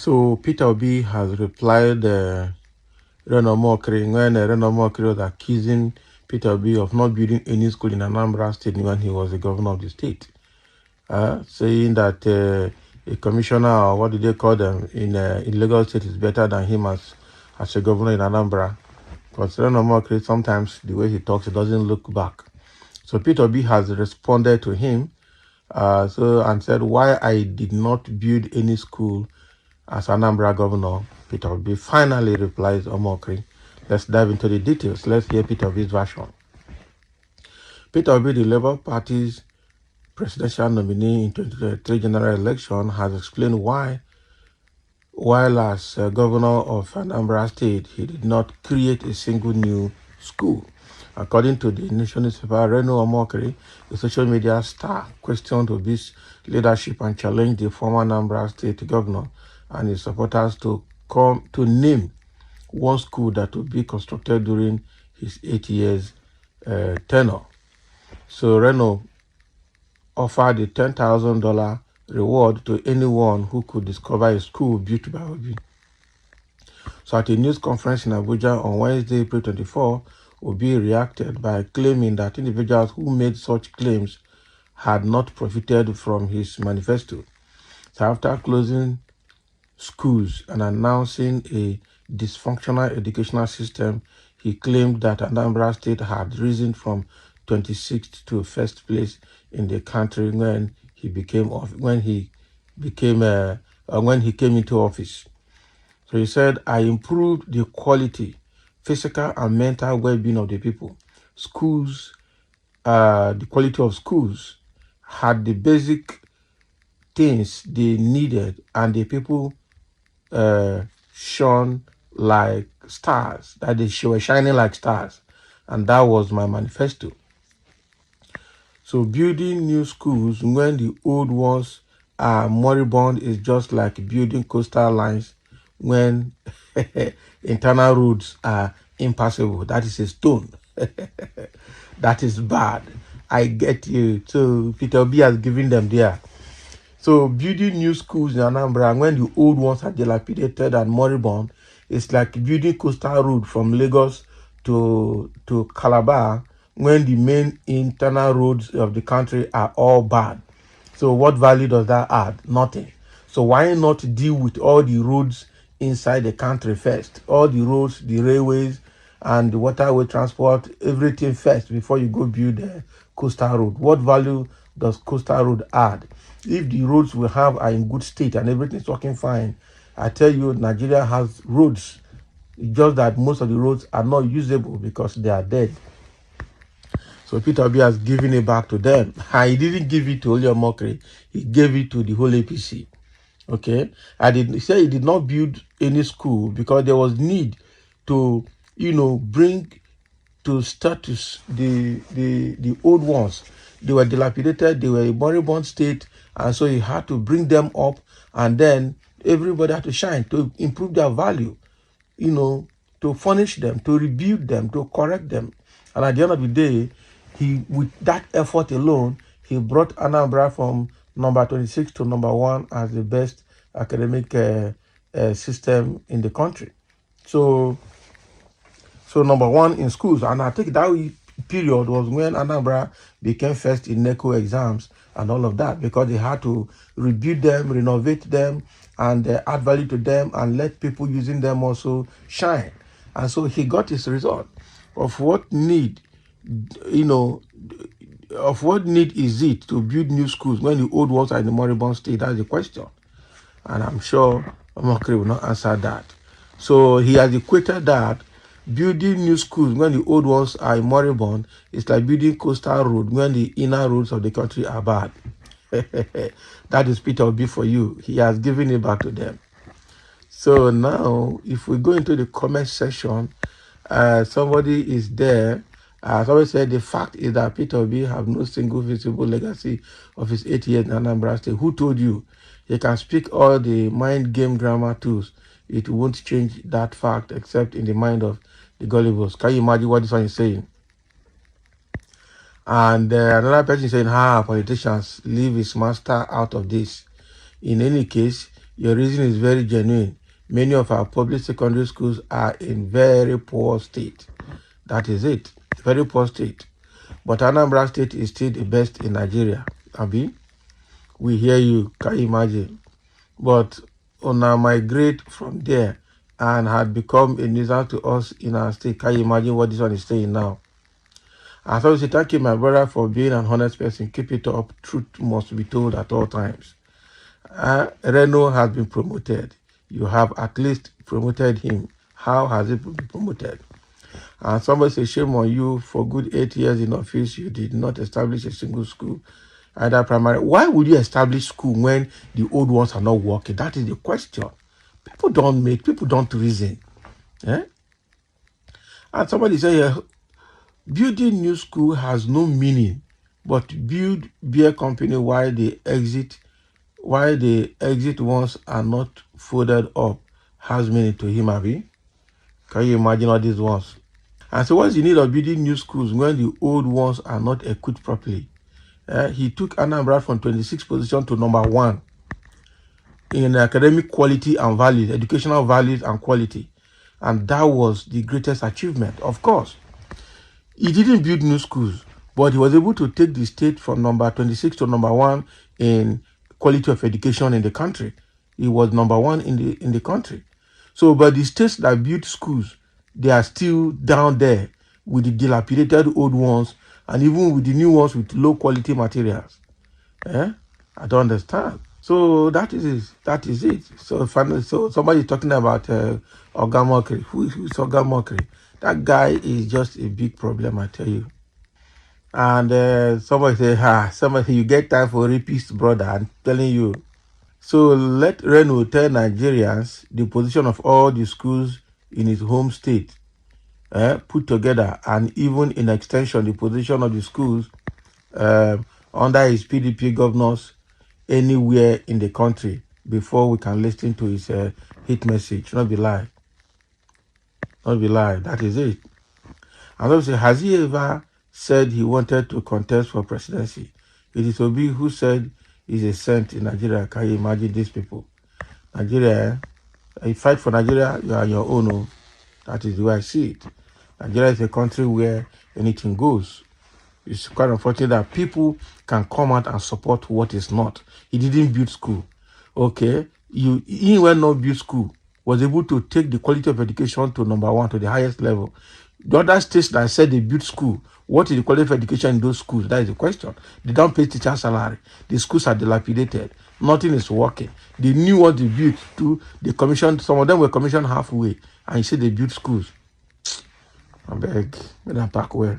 So Peter Obi has replied Reno Mokri when Reno Mokri was accusing Peter Obi of not building any school in Anambra State when he was the governor of the state, saying that a commissioner, or what do they call them, in Lagos State is better than him as a governor in Anambra. Because Reno Mokri, sometimes the way he talks, he doesn't look back. So Peter Obi has responded to him and said why I did not build any school as Anambra governor. Peter Obi finally replies Omokri. Let's dive into the details. Let's hear Peter Obi's version. Peter Obi, the Labour Party's presidential nominee in 2023 general election, has explained why, while as governor of Anambra State, he did not create a single new school. According to the Nation newspaper, Reno Omokri, a social media star, questioned Obi's leadership and challenged the former Anambra State governor and his supporters to name one school that would be constructed during his 8 years tenure. So Reno offered a $10,000 reward to anyone who could discover a school built by Obi. So at a news conference in Abuja on Wednesday, April 24, Obi reacted by claiming that individuals who made such claims had not profited from his manifesto. So after closing schools and announcing a dysfunctional educational system, he claimed that Anambra State had risen from 26th to first place in the country when he came into office. So he said, I improved the quality, physical and mental well-being of the people. Schools, the quality of schools had the basic things they needed, and the people shone like stars, that they were shining like stars. And that was my manifesto. So building new schools when the old ones are moribund is just like building coastal lines when internal roads are impassable. That is a stone. That is bad. I get you. So Peter Obi has given them there. So building new schools in Anambra when the old ones are dilapidated and moribund is like building coastal road from Lagos to Calabar when the main internal roads of the country are all bad. So what value does that add? Nothing. So why not deal with all the roads inside the country first? All the roads, the railways, and the waterway transport, everything first before you go build the coastal road. What value does coastal road add? If the roads we have are in good state and everything's working fine, I tell you, Nigeria has roads. It's just that most of the roads are not usable because they are dead. So Peter Obi has given it back to them. He didn't give it to Ole Mokri. He gave it to the whole APC. Okay? He said he did not build any school because there was need to, bring to status the old ones. They were dilapidated. They were a moribund state. And so he had to bring them up, and then everybody had to shine to improve their value, to furnish them, to rebuild them, to correct them. And at the end of the day, with that effort alone, he brought Anambra from number 26 to number 1 as the best academic system in the country. So number 1 in schools. And I think that period was when Anambra became first in NECO exams and all of that, because they had to rebuild them, renovate them, and add value to them and let people using them also shine. And so he got his result. Of what need is it to build new schools when the old ones are in the moribund state? That's the question. And I'm sure Omokri will not answer that. So he has equated that building new schools when the old ones are in moribund is like building coastal road when the inner roads of the country are bad. That is Peter Obi for you. He has given it back to them. So now, if we go into the comment section, somebody is there. Somebody said the fact is that Peter Obi have no single visible legacy of his 8 years in Anambra State. Who told you? He can speak all the mind game grammar tools. It won't change that fact except in the mind of the gullibles. Can you imagine what this one is saying? And another person saying, politicians, leave his master out of this. In any case, Your reason is very genuine. Many of our public secondary schools are in very poor state. That is it. Very poor state. But Anambra State is still the best in Nigeria. Abi, we hear you. Can you imagine? But Una migrate from there and had become a nuisance to us in our state. Can you imagine what this one is saying now? And so we say, thank you, my brother, for being an honest person. Keep it up. Truth must be told at all times. Reno has been promoted. You have at least promoted him. How has he been promoted? And somebody say, shame on you. For good 8 years in office, you did not establish a single school, either primary. Why would you establish school when the old ones are not working? That is the question. People don't reason. Eh? And somebody say, building new school has no meaning, but build beer company while the exit ones are not folded up has meaning to him, Abi. Can you imagine all these ones? And so what's the need of building new schools when the old ones are not equipped properly? He took Anambra from 26th position to number 1 in academic quality and values, educational values and quality. And that was the greatest achievement, of course. He didn't build new schools, but he was able to take the state from number 26 to number 1 in quality of education in the country. He was number 1 in the country. So, but the states that built schools, they are still down there with the dilapidated old ones and even with the new ones with low quality materials. I don't understand. So that is it. So somebody talking about Oga Mokri. Who's Oga Mokri? That guy is just a big problem, I tell you. And somebody say, you get time for rapist, brother. I'm telling you. So let Reno tell Nigerians the position of all the schools in his home state put together, and even in extension, the position of the schools under his PDP governors anywhere in the country before we can listen to his hate message. Not be lie. Not be lie. That is it. And also, has he ever said he wanted to contest for presidency? It is Obi who said he's a saint in Nigeria. Can you imagine these people? Nigeria, you fight for Nigeria, you are on your own. Oh. That is the way I see it. Nigeria is a country where anything goes. It's quite unfortunate that people can come out and support what is not. He didn't build school. Okay, he went not build school, was able to take the quality of education to number 1, to the highest level. The other states that said they built school, what is the quality of education in those schools? That is the question. They don't pay teacher salary. The schools are dilapidated. Nothing is working. They knew what they built to. They commissioned, some of them were commissioned halfway, and you say they built schools. I beg, let them pack well.